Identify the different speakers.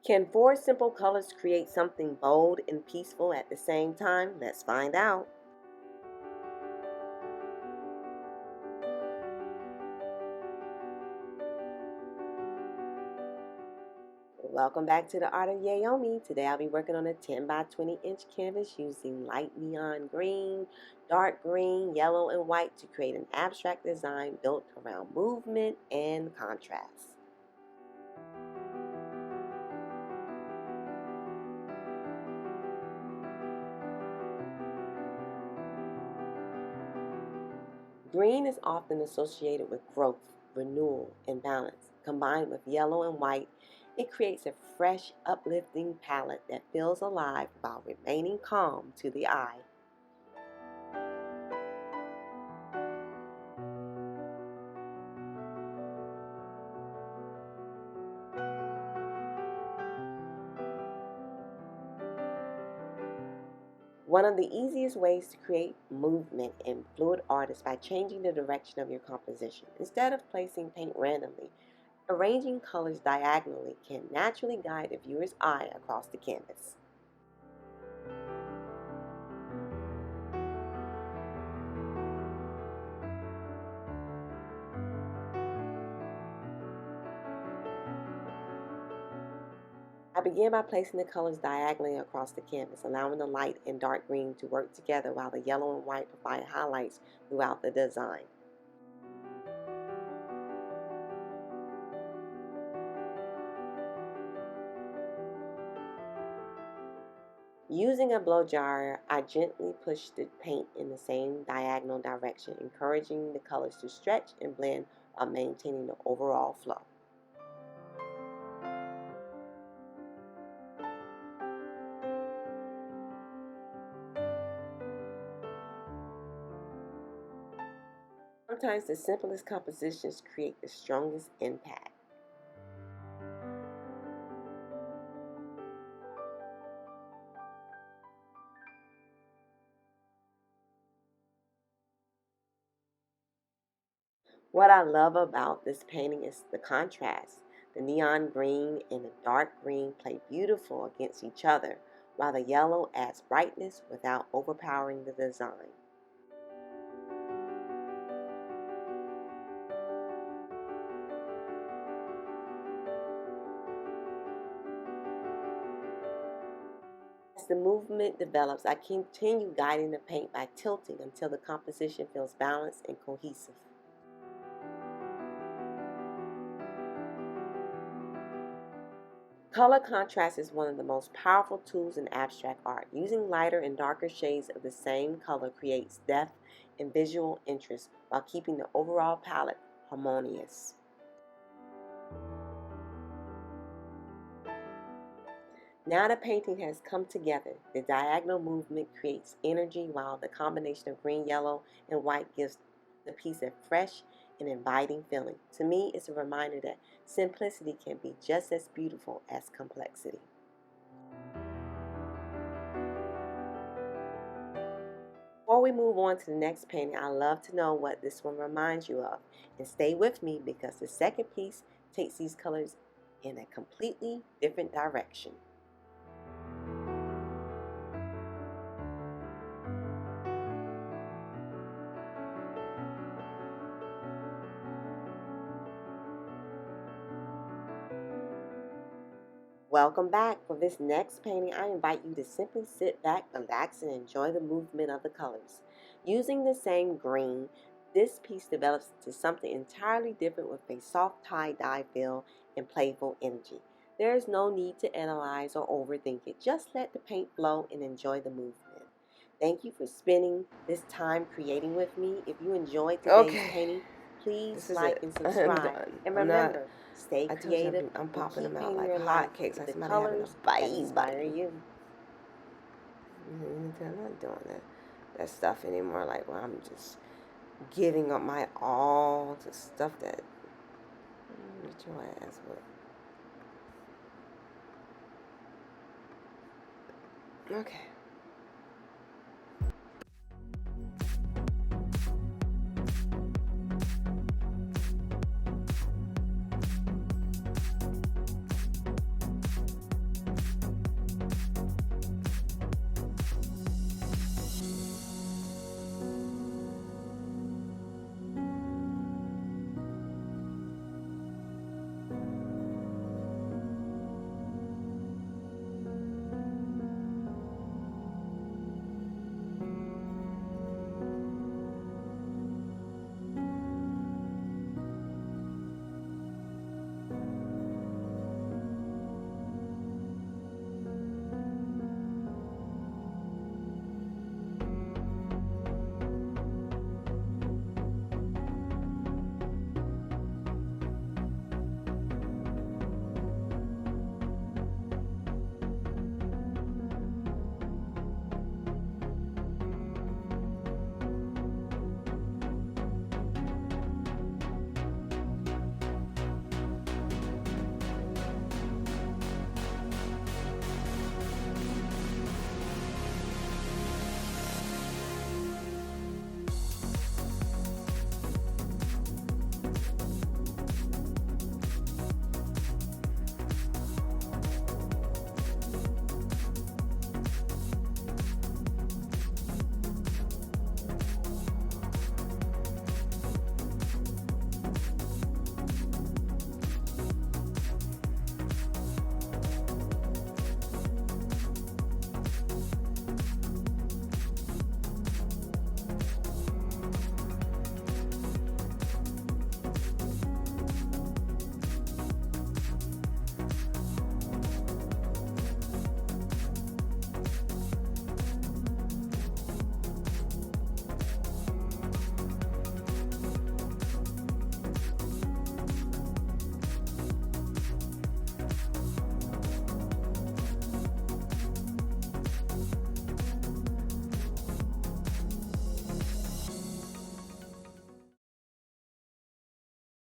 Speaker 1: Can four simple colors create something bold and peaceful at the same time? Let's find out. Welcome back to the Art of Yayomi. Today I'll be working on a 10 by 20 inch canvas using light neon green, dark green, yellow, and white to create an abstract design built around movement and contrast. Green is often associated with growth, renewal, and balance. Combined with yellow and white, it creates a fresh, uplifting palette that feels alive while remaining calm to the eye. One of the easiest ways to create movement in fluid art is by changing the direction of your composition. Instead of placing paint randomly, arranging colors diagonally can naturally guide the viewer's eye across the canvas. I begin by placing the colors diagonally across the canvas, allowing the light and dark green to work together while the yellow and white provide highlights throughout the design. Using a blow dryer, I gently push the paint in the same diagonal direction, encouraging the colors to stretch and blend while maintaining the overall flow. Sometimes the simplest compositions create the strongest impact. What I love about this painting is the contrast. The neon green and the dark green play beautiful against each other, while the yellow adds brightness without overpowering the design. As the movement develops, I continue guiding the paint by tilting until the composition feels balanced and cohesive. Color contrast is one of the most powerful tools in abstract art. Using lighter and darker shades of the same color creates depth and visual interest while keeping the overall palette harmonious. Now the painting has come together. The diagonal movement creates energy while the combination of green, yellow, and white gives the piece a fresh and inviting feeling. To me, it's a reminder that simplicity can be just as beautiful as complexity. Before we move on to the next painting, I'd love to know what this one reminds you of. And stay with me because the second piece takes these colors in a completely different direction. Welcome back. For this next painting, I invite you to simply sit back, relax, and enjoy the movement of the colors. Using the same green, this piece develops into something entirely different with a soft tie-dye feel and playful energy. There is no need to analyze or overthink it. Just let the paint flow and enjoy the movement. Thank you for spending this time creating with me. If you enjoyed today's painting, please like and subscribe. And remember, stay creative.
Speaker 2: I'm popping them out
Speaker 1: like
Speaker 2: hotcakes.
Speaker 1: The colors that inspire you.
Speaker 2: I'm not doing that stuff anymore. Like where I'm just giving up my all to stuff that get your ass with. Okay.